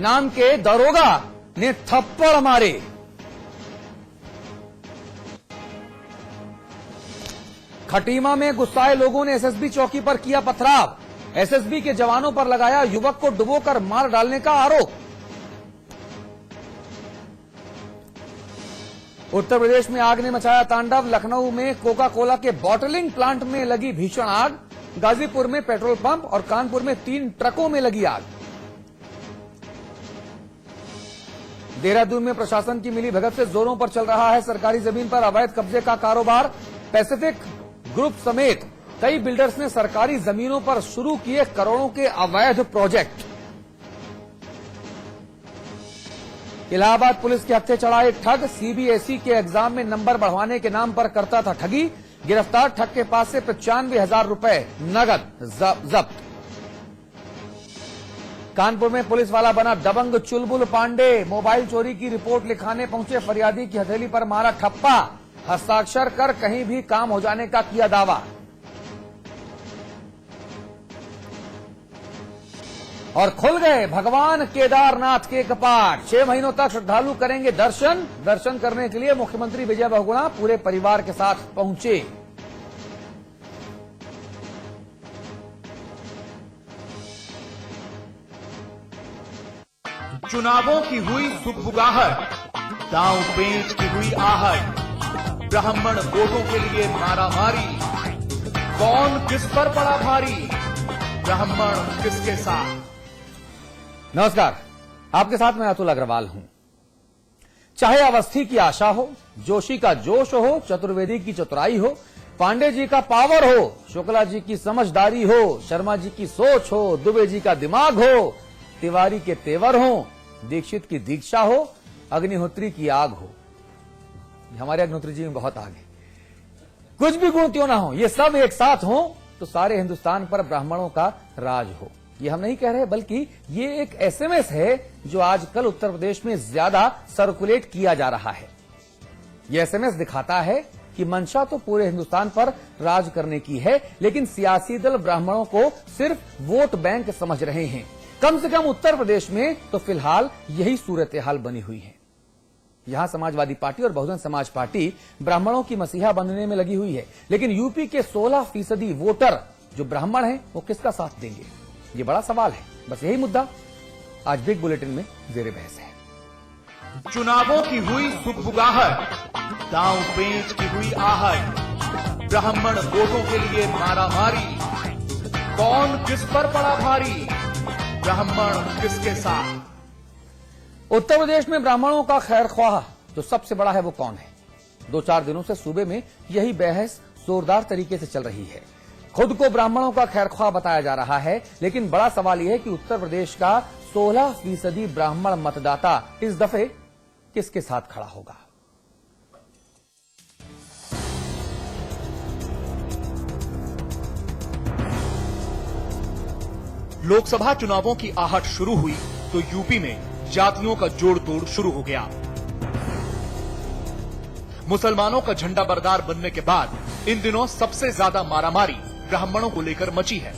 नाम के दरोगा ने थप्पड़ मारे। खटीमा में गुस्साए लोगों ने एसएसबी चौकी पर किया पथराव। एसएसबी के जवानों पर लगाया युवक को डुबोकर मार डालने का आरोप। उत्तर प्रदेश में आग ने मचाया तांडव। लखनऊ में कोका कोला के बॉटलिंग प्लांट में लगी भीषण आग। गाजीपुर में पेट्रोल पंप और कानपुर में 3 ट्रकों में लगी आग। देहरादून में प्रशासन की मिली भगत से जोरों पर चल रहा है सरकारी जमीन पर अवैध कब्जे का कारोबार। पैसिफिक ग्रुप समेत कई बिल्डर्स ने सरकारी जमीनों पर शुरू किए करोड़ों के अवैध प्रोजेक्ट। इलाहाबाद पुलिस के हत्थे चढ़ा एक ठग। सीबीएसई के एग्जाम में नंबर बढ़वाने के नाम पर करता था ठगी। गिरफ्तार ठग के पास से 95,000 रुपए नगद जब्त। कानपुर में पुलिस वाला बना दबंग चुलबुल पांडे। मोबाइल चोरी की रिपोर्ट लिखाने पहुंचे फरियादी की हथेली पर मारा ठप्पा। हस्ताक्षर कर कहीं भी काम हो जाने का किया दावा। और खुल गए भगवान केदारनाथ के कपाट। 6 महीनों तक श्रद्धालु करेंगे दर्शन। दर्शन करने के लिए मुख्यमंत्री विजय बहुगुणा पूरे परिवार के साथ पहुंचे। चुनावों की हुई सुगबुगाहट, दांव पेंच की हुई आहट, ब्राह्मण वोटों के लिए मारामारी, कौन किस पर पड़ा भारी, ब्राह्मण किसके साथ। नमस्कार, आपके साथ मैं अतुल अग्रवाल हूं। चाहे अवस्थी की आशा हो, जोशी का जोश हो, चतुर्वेदी की चतुराई हो, पांडे जी का पावर हो, शुक्ला जी की समझदारी हो, शर्मा जी की सोच हो, दुबे जी का दिमाग हो, तिवारी के तेवर हो, दीक्षित की दीक्षा हो, अग्निहोत्री की आग हो। हमारे अग्निहोत्री जी में बहुत आग है। कुछ भी गुण क्यों ना हो, ये सब एक साथ हो तो सारे हिंदुस्तान पर ब्राह्मणों का राज हो। ये हम नहीं कह रहे, बल्कि ये एक एसएमएस है जो आजकल उत्तर प्रदेश में ज्यादा सर्कुलेट किया जा रहा है। ये एसएमएस दिखाता है कि मंशा तो पूरे हिंदुस्तान पर राज करने की है, लेकिन सियासी दल ब्राह्मणों को सिर्फ वोट बैंक समझ रहे हैं। कम से कम उत्तर प्रदेश में तो फिलहाल यही सूरत हाल बनी हुई है। यहां समाजवादी पार्टी और बहुजन समाज पार्टी ब्राह्मणों की मसीहा बनने में लगी हुई है, लेकिन यूपी के 16% वोटर जो ब्राह्मण हैं वो किसका साथ देंगे, ये बड़ा सवाल है। बस यही मुद्दा आज बिग बुलेटिन में जेरे बहस है। चुनावों की हुई सुगबुगाहट, दांव पेंच की हुई आहट, ब्राह्मण वोटों के लिए मारामारी, कौन किस पर पड़ा भारी, ब्राह्मण किसके साथ। उत्तर प्रदेश में ब्राह्मणों का खैरख्वाह जो सबसे बड़ा है वो कौन है? 2-4 दिनों से सूबे में यही बहस जोरदार तरीके से चल रही है। खुद को ब्राह्मणों का खैरख्वाह बताया जा रहा है, लेकिन बड़ा सवाल यह है कि उत्तर प्रदेश का 16% ब्राह्मण मतदाता इस दफे किसके साथ खड़ा होगा। लोकसभा चुनावों की आहट शुरू हुई तो यूपी में जातियों का जोड़ तोड़ शुरू हो गया। मुसलमानों का झंडा बरदार बनने के बाद इन दिनों सबसे ज्यादा मारामारी ब्राह्मणों को लेकर मची है।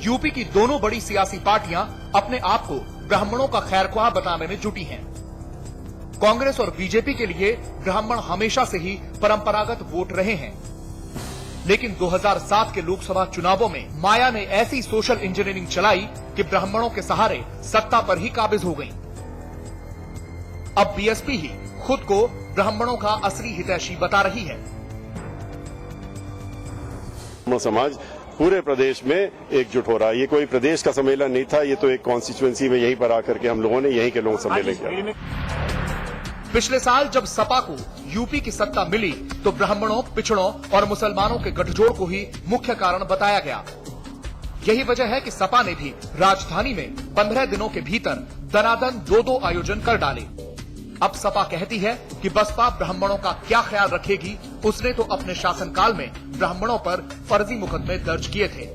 यूपी की दोनों बड़ी सियासी पार्टियां अपने आप को ब्राह्मणों का खैरख्वाह बताने में जुटी हैं। कांग्रेस और बीजेपी के लिए ब्राह्मण हमेशा से ही परंपरागत वोट रहे हैं, लेकिन 2007 के लोकसभा चुनावों में माया ने ऐसी सोशल इंजीनियरिंग चलाई कि ब्राह्मणों के सहारे सत्ता पर ही काबिज हो गई। अब बीएसपी ही खुद को ब्राह्मणों का असली हितैषी बता रही है। समाज पूरे प्रदेश में एकजुट हो रहा है। ये कोई प्रदेश का सम्मेलन नहीं था, ये तो एक कॉन्स्टिट्यूएंसी में यहीं पर आकर के हम लोगों ने यहीं के लोगों सम्मेलन किया। पिछले साल जब सपा को यूपी की सत्ता मिली तो ब्राह्मणों, पिछड़ों और मुसलमानों के गठजोड़ को ही मुख्य कारण बताया गया। यही वजह है कि सपा ने भी राजधानी में 15 दिनों के भीतर दनादन 2-2 आयोजन कर डाले। अब सपा कहती है कि बसपा ब्राह्मणों का क्या ख्याल रखेगी। उसने तो अपने शासनकाल में ब्राह्मणों पर फर्जी मुकदमे दर्ज किए थे।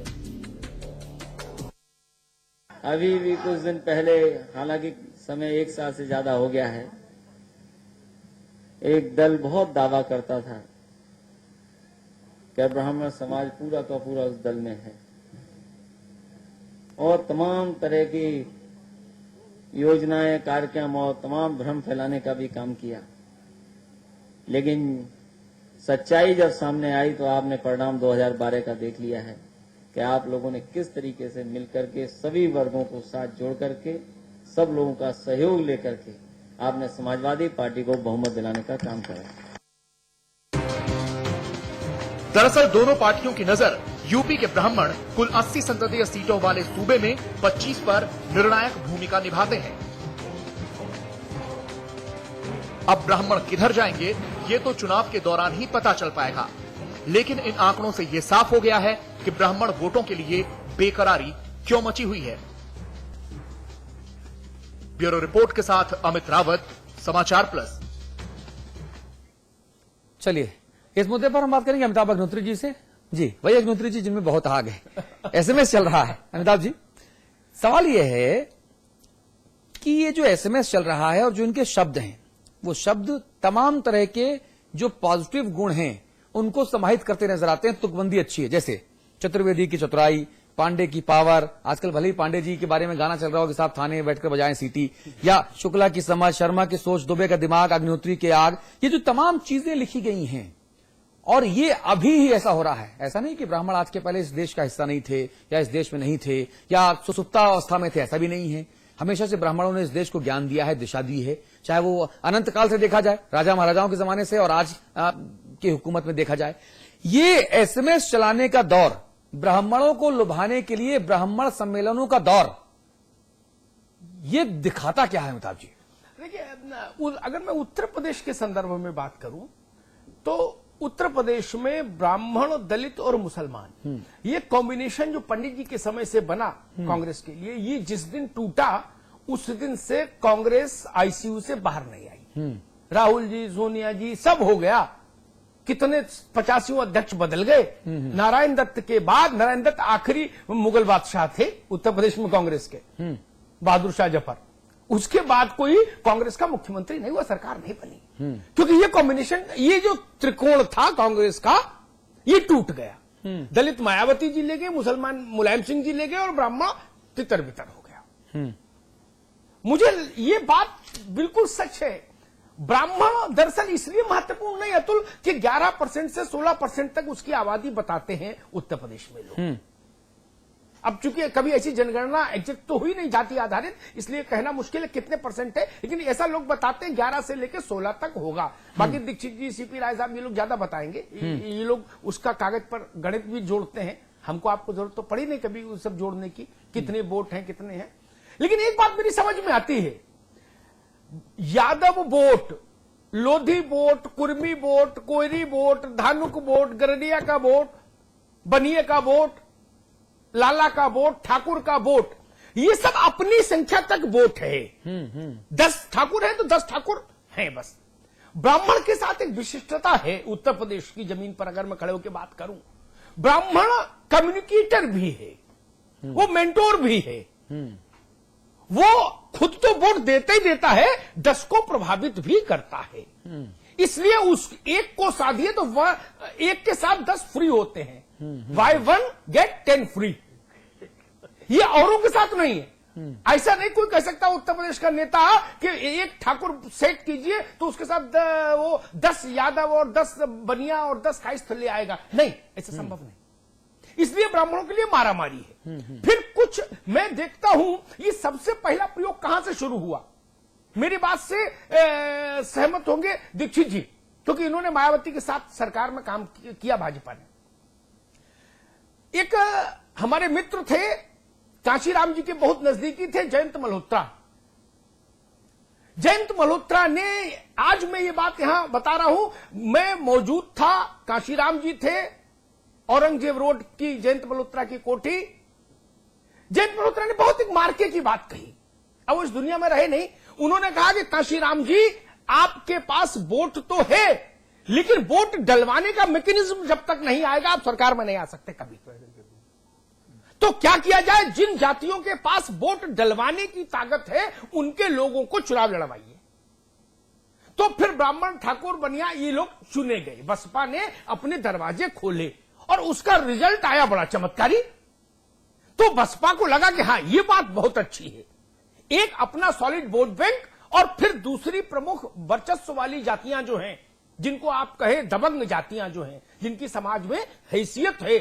अभी भी कुछ दिन पहले, हालांकि समय 1 साल से ज्यादा हो गया है, एक दल बहुत दावा करता था कि ब्राह्मण समाज पूरा का पूरा उस दल में है और तमाम तरह की योजनाएं, कार्यक्रम और तमाम भ्रम फैलाने का भी काम किया, लेकिन सच्चाई जब सामने आई तो आपने परिणाम 2012 का देख लिया है कि आप लोगों ने किस तरीके से मिलकर के सभी वर्गों को साथ जोड़ करके, सब लोगों का सहयोग लेकर के आपने समाजवादी पार्टी को बहुमत दिलाने का काम करा। दरअसल दोनों पार्टियों की नजर यूपी के ब्राह्मण कुल 80 संसदीय सीटों वाले सूबे में 25 पर निर्णायक भूमिका निभाते हैं। अब ब्राह्मण किधर जाएंगे ये तो चुनाव के दौरान ही पता चल पाएगा, लेकिन इन आंकड़ों से ये साफ हो गया है कि ब्राह्मण वोटों के लिए बेकरारी क्यों मची हुई है। ब्यूरो रिपोर्ट के साथ अमित रावत, समाचार प्लस। चलिए इस मुद्दे पर हम बात करेंगे अमिताभ अग्निहोत्री जी से। जी वही अग्निहोत्री जी जिनमें बहुत आग है। एसएमएस चल रहा है। अमिताभ जी, सवाल यह है कि ये जो एसएमएस चल रहा है और जो इनके शब्द हैं, वो शब्द तमाम तरह के जो पॉजिटिव गुण हैं उनको समाहित करते नजर आते हैं। तुकबंदी अच्छी है, जैसे चतुर्वेदी की चतुराई, पांडे की पावर, आजकल भले ही पांडे जी के बारे में गाना चल रहा हो कि साहब थाने में बैठकर बजाएं सीटी, या शुक्ला की समझ, शर्मा की सोच, दुबे का दिमाग, अग्निहोत्री के आग, ये जो तमाम चीजें लिखी गई हैं और ये अभी ही ऐसा हो रहा है। ऐसा नहीं कि ब्राह्मण आज के पहले इस देश का हिस्सा नहीं थे या इस देश में नहीं थे या सुसुप्ता अवस्था में थे, ऐसा भी नहीं है। हमेशा से ब्राह्मणों ने इस देश को ज्ञान दिया है, दिशा दी है, चाहे वो अनंत काल से देखा जाए, राजा महाराजाओं के जमाने से और आज की हुकूमत में देखा जाए। ये एसएमएस चलाने का दौर, ब्राह्मणों को लुभाने के लिए ब्राह्मण सम्मेलनों का दौर, ये दिखाता क्या है अमिताभ जी? देखिए, अगर मैं उत्तर प्रदेश के संदर्भ में बात करूं तो उत्तर प्रदेश में ब्राह्मण, दलित और मुसलमान, ये कॉम्बिनेशन जो पंडित जी के समय से बना कांग्रेस के लिए, ये जिस दिन टूटा उस दिन से कांग्रेस आईसीयू से बाहर नहीं आई। राहुल जी, सोनिया जी, सब हो गया। कितने 85 अध्यक्ष बदल गए। नारायण दत्त के बाद, नारायण दत्त आखिरी मुगल बादशाह थे उत्तर प्रदेश में कांग्रेस के, बहादुर शाह जफर। उसके बाद कोई कांग्रेस का मुख्यमंत्री नहीं हुआ, सरकार नहीं बनी, क्योंकि ये कॉम्बिनेशन, ये जो त्रिकोण था कांग्रेस का, ये टूट गया। दलित मायावती जी ले गए, मुसलमान मुलायम सिंह जी ले गए और ब्राह्मण तितर बितर हो गया। मुझे ये बात बिल्कुल सच है। ब्राह्मण दरअसल इसलिए महत्वपूर्ण नहीं अतुल कि 11% से 16% तक उसकी आबादी बताते हैं उत्तर प्रदेश में लोग। अब चूंकि कभी ऐसी जनगणना एग्जैक्ट तो हुई नहीं जाति आधारित, इसलिए कहना मुश्किल है कितने परसेंट है, लेकिन ऐसा लोग बताते हैं 11 से लेकर 16 तक होगा। बाकी दीक्षित जी, सीपी राय साहब, ये लोग ज्यादा बताएंगे। ये लोग उसका कागज पर गणित भी जोड़ते हैं। हमको आपको जरूरत तो पड़ी नहीं कभी उस सब जोड़ने की, कितने वोट हैं कितने हैं। लेकिन एक बात मेरी समझ में आती है, Yadav vote, Lodhi vote, Kurmi vote, Koeri vote, Dhanuk vote, गरडिया का वोट, बनिए का वोट, लाला का वोट, ठाकुर का वोट, ये सब अपनी संख्या तक वोट है। 10 ठाकुर है तो 10 ठाकुर हैं बस। ब्राह्मण के साथ एक विशिष्टता है उत्तर प्रदेश की जमीन पर, अगर मैं खड़े होकर बात करूं, ब्राह्मण कम्युनिकेटर भी है, वो मेंटोर भी है। वो खुद तो वोट देता ही देता है, 10 को प्रभावित भी करता है। इसलिए उस एक को साधिए तो वह एक के साथ 10 फ्री होते हैं। Buy 1 get 10 free. ये औरों के साथ नहीं है। ऐसा नहीं कोई कह सकता उत्तर प्रदेश का नेता कि एक ठाकुर सेट कीजिए तो उसके साथ वो 10 यादव और 10 बनिया और 10 काइस्थ ले आएगा। नहीं, ऐसा संभव नहीं। इसलिए ब्राह्मणों के लिए मारामारी है। फिर कुछ मैं देखता हूं, ये सबसे पहला प्रयोग कहां से शुरू हुआ? मेरी बात से सहमत होंगे दीक्षित जी, क्योंकि इन्होंने मायावती के साथ सरकार में काम किया भाजपा ने। एक हमारे मित्र थे, कांशीराम जी के बहुत नजदीकी थे, जयंत मल्होत्रा। जयंत मल्होत्रा ने, आज मैं ये बात यहां बता रहा हूं, मैं मौजूद था, कांशीराम जी थे, औरंगजेब रोड की जयंत मल्होत्रा की कोठी। जयंत मल्होत्रा ने बहुत एक मार्के की बात कही। अब वो इस दुनिया में रहे नहीं। उन्होंने कहा कि कांशीराम जी, आपके पास वोट तो है, लेकिन वोट डलवाने का मैकेनिज्म जब तक नहीं आएगा आप सरकार में नहीं आ सकते कभी। तो क्या किया जाए? जिन जातियों के पास वोट डलवाने की ताकत है उनके लोगों को चुनाव लड़वाइए। तो फिर ब्राह्मण, ठाकुर, बनिया ये लोग चुने गए। बसपा ने अपने दरवाजे खोले और उसका रिजल्ट आया बड़ा चमत्कारी। तो बसपा को लगा कि हां, ये बात बहुत अच्छी है, एक अपना सॉलिड वोट बैंक और फिर दूसरी प्रमुख वर्चस्व वाली जातियां जो हैं, जिनको आप कहे दबंग जातियां जो हैं, जिनकी समाज में हैसियत है,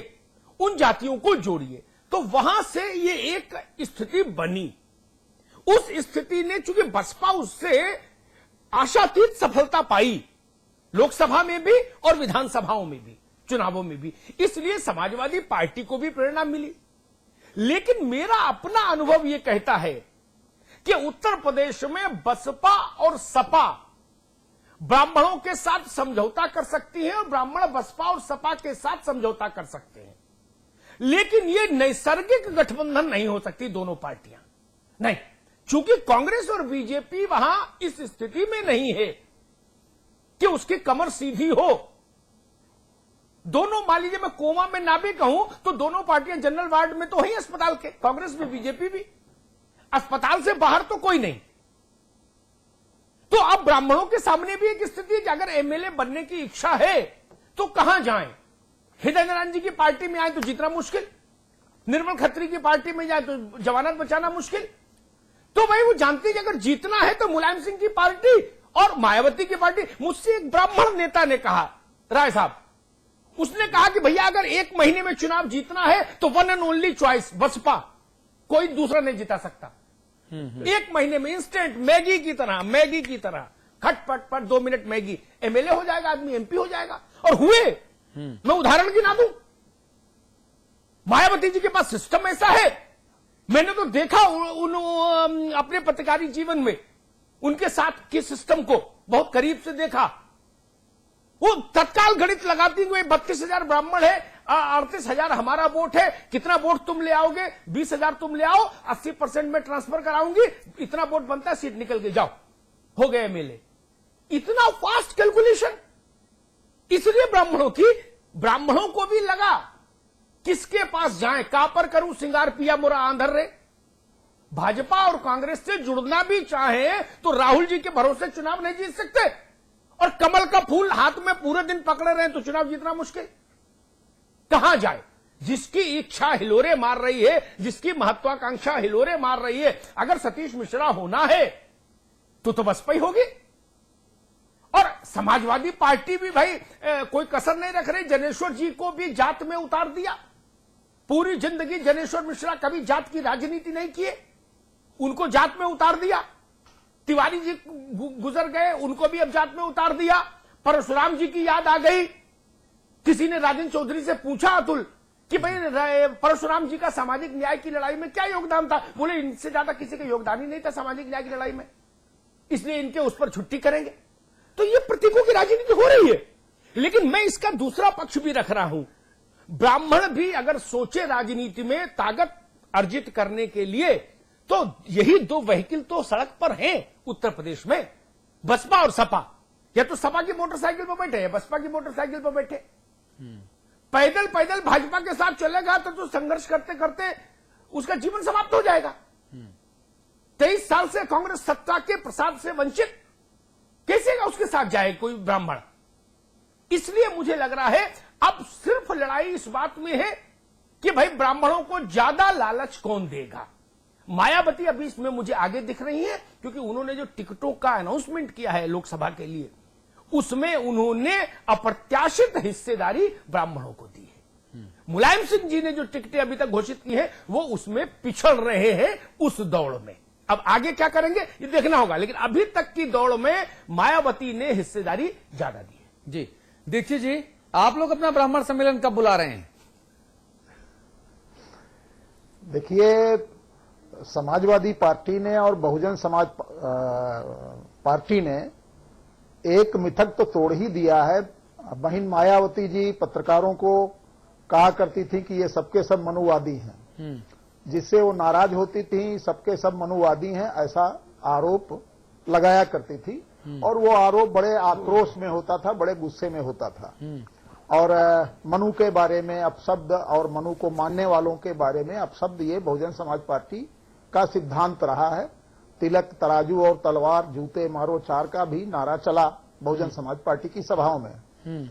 उन जातियों को जोड़िए। तो वहां से ये एक स्थिति बनी। उस स्थिति ने चूंकि बसपा उससे आशातीत सफलता पाई, लोकसभा में भी और विधानसभाओं में भी, चुनावों में भी, इसलिए समाजवादी पार्टी को भी प्रेरणा मिली। लेकिन मेरा अपना अनुभव यह कहता है कि उत्तर प्रदेश में बसपा और सपा ब्राह्मणों के साथ समझौता कर सकती है और ब्राह्मण बसपा और सपा के साथ समझौता कर सकते हैं, लेकिन यह नैसर्गिक गठबंधन नहीं हो सकती दोनों पार्टियां, नहीं, चूंकि कांग्रेस और बीजेपी वहां इस स्थिति में नहीं है कि उसकी कमर सीधी हो। दोनों, मान लीजिए मैं कोमा में ना भी कहूं तो दोनों पार्टियां जनरल वार्ड में तो ही अस्पताल के, कांग्रेस भी बीजेपी भी, अस्पताल से बाहर तो कोई नहीं। तो अब ब्राह्मणों के सामने भी एक स्थिति है कि अगर एमएलए बनने की इच्छा है तो कहां जाएं? हृदय नारायण जी की पार्टी में आए तो जीतना मुश्किल, निर्मल खत्री की पार्टी में जाए तो जमानत बचाना मुश्किल। तो भाई वो जानते हैं कि अगर जीतना है तो मुलायम सिंह की पार्टी और मायावती की पार्टी। मुझसे एक ब्राह्मण नेता ने कहा, राय साहब, उसने कहा कि भैया अगर 1 महीने में चुनाव जीतना है तो one and only choice Basapa, कोई दूसरा नहीं जिता सकता। 1 महीने में इंस्टेंट मैगी की तरह खटपट पर 2 मिनट मैगी, एमएलए हो जाएगा आदमी, एमपी हो जाएगा। और हुए, मैं उदाहरण गिना दूं, मायावती जी के पास सिस्टम ऐसा है, मैंने तो देखा अपने पत्रकारी जीवन में उनके साथ के सिस्टम को बहुत करीब से देखा। वो तत्काल गणित लगाती हुए 32,000 ब्राह्मण है, 38,000 हमारा वोट है, कितना वोट तुम ले आओगे? 20,000 तुम ले आओ, 80% में ट्रांसफर कराऊंगी, इतना वोट बनता है, सीट निकल गई, जाओ, हो गए एमएलए। इतना फास्ट कैलकुलेशन। इसलिए ब्राह्मणों को भी लगा किसके पास जाएं, कापर करूं सिंगार पिया मोरा आंधर रे। भाजपा और कांग्रेस से जुड़ना भी चाहे तो राहुल जी के भरोसे चुनाव नहीं जीत सकते, और कमल का फूल हाथ में पूरे दिन पकड़े रहे तो चुनाव जीतना मुश्किल। कहां जाए? जिसकी इच्छा हिलोरे मार रही है, जिसकी महत्वाकांक्षा हिलोरे मार रही है, अगर सतीश मिश्रा होना है तो बसपा ही होगी। और समाजवादी पार्टी भी भाई कोई कसर नहीं रख रही, जनेश्वर जी को भी जात में उतार दिया। पूरी जिंदगी जनेश्वर मिश्रा कभी जात की राजनीति नहीं किए, उनको जात में उतार दिया। तिवारी जी गुजर गए, उनको भी अब जात में उतार दिया। परशुराम जी की याद आ गई। किसी ने राजेंद्र चौधरी से पूछा, अतुल, कि भाई परशुराम जी का सामाजिक न्याय की लड़ाई में क्या योगदान था? बोले इनसे ज्यादा किसी का योगदान ही नहीं था सामाजिक न्याय की लड़ाई में, इसलिए इनके उस पर छुट्टी करेंगे। तो ये प्रतीकों की राजनीति हो रही है। लेकिन मैं इसका दूसरा पक्ष भी रख रहा हूं, ब्राह्मण भी अगर सोचे राजनीति में ताकत अर्जित करने के लिए, तो यही 2 व्हीकल तो सड़क पर हैं उत्तर प्रदेश में, बसपा और सपा। या तो सपा की मोटरसाइकिल पर बैठे या बसपा की मोटरसाइकिल पर बैठे। पैदल भाजपा के साथ चलेगा तो संघर्ष करते करते उसका जीवन समाप्त हो जाएगा। 23 साल से कांग्रेस सत्ता के प्रसाद से वंचित, कैसे उसके साथ जाए कोई ब्राह्मण? इसलिए मुझे लग रहा है अब सिर्फ लड़ाई इस बात में है कि भाई ब्राह्मणों को ज्यादा लालच कौन देगा। मायावती अभी इसमें मुझे आगे दिख रही है, क्योंकि उन्होंने जो टिकटों का अनाउंसमेंट किया है लोकसभा के लिए, उसमें उन्होंने अप्रत्याशित हिस्सेदारी ब्राह्मणों को दी है। मुलायम सिंह जी ने जो टिकटें अभी तक घोषित की है, वो उसमें पिछड़ रहे हैं उस दौड़ में। अब आगे क्या करेंगे ये देखना होगा, लेकिन अभी तक की दौड़ में मायावती ने हिस्सेदारी ज्यादा दी है। जी दीक्षित जी, आप लोग अपना ब्राह्मण सम्मेलन कब बुला रहे हैं? देखिए, समाजवादी पार्टी ने और बहुजन समाज पार्टी ने एक मिथक तो तोड़ ही दिया है। बहन मायावती जी पत्रकारों को कहा करती थी कि ये सबके सब मनुवादी हैं, जिससे वो नाराज होती थी, सबके सब मनुवादी हैं ऐसा आरोप लगाया करती थी। और वो आरोप बड़े आक्रोश में होता था, बड़े गुस्से में होता था। और मनु के बारे में अपशब्द और मनु को मानने वालों के बारे में अपशब्द, ये बहुजन समाज पार्टी का सिद्धांत रहा है। तिलक, तराजू और तलवार, जूते मारो 4 का भी नारा चला बहुजन समाज पार्टी की सभाओं में।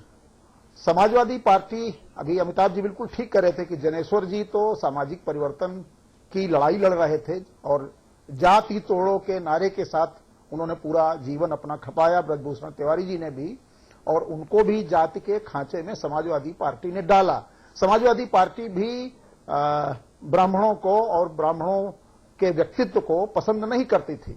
समाजवादी पार्टी, अभी अमिताभ जी बिल्कुल ठीक कर रहे थे कि जनेश्वर जी तो सामाजिक परिवर्तन की लड़ाई लड़ रहे थे और जाति तोड़ो के नारे के साथ उन्होंने पूरा जीवन अपना खपाया, ब्रजभूषण तिवारी जी ने भी, और उनको भी जाति के खांचे में समाजवादी पार्टी ने डाला। समाजवादी पार्टी भी ब्राह्मणों को और ब्राह्मणों के व्यक्तित्व को पसंद नहीं करती थी।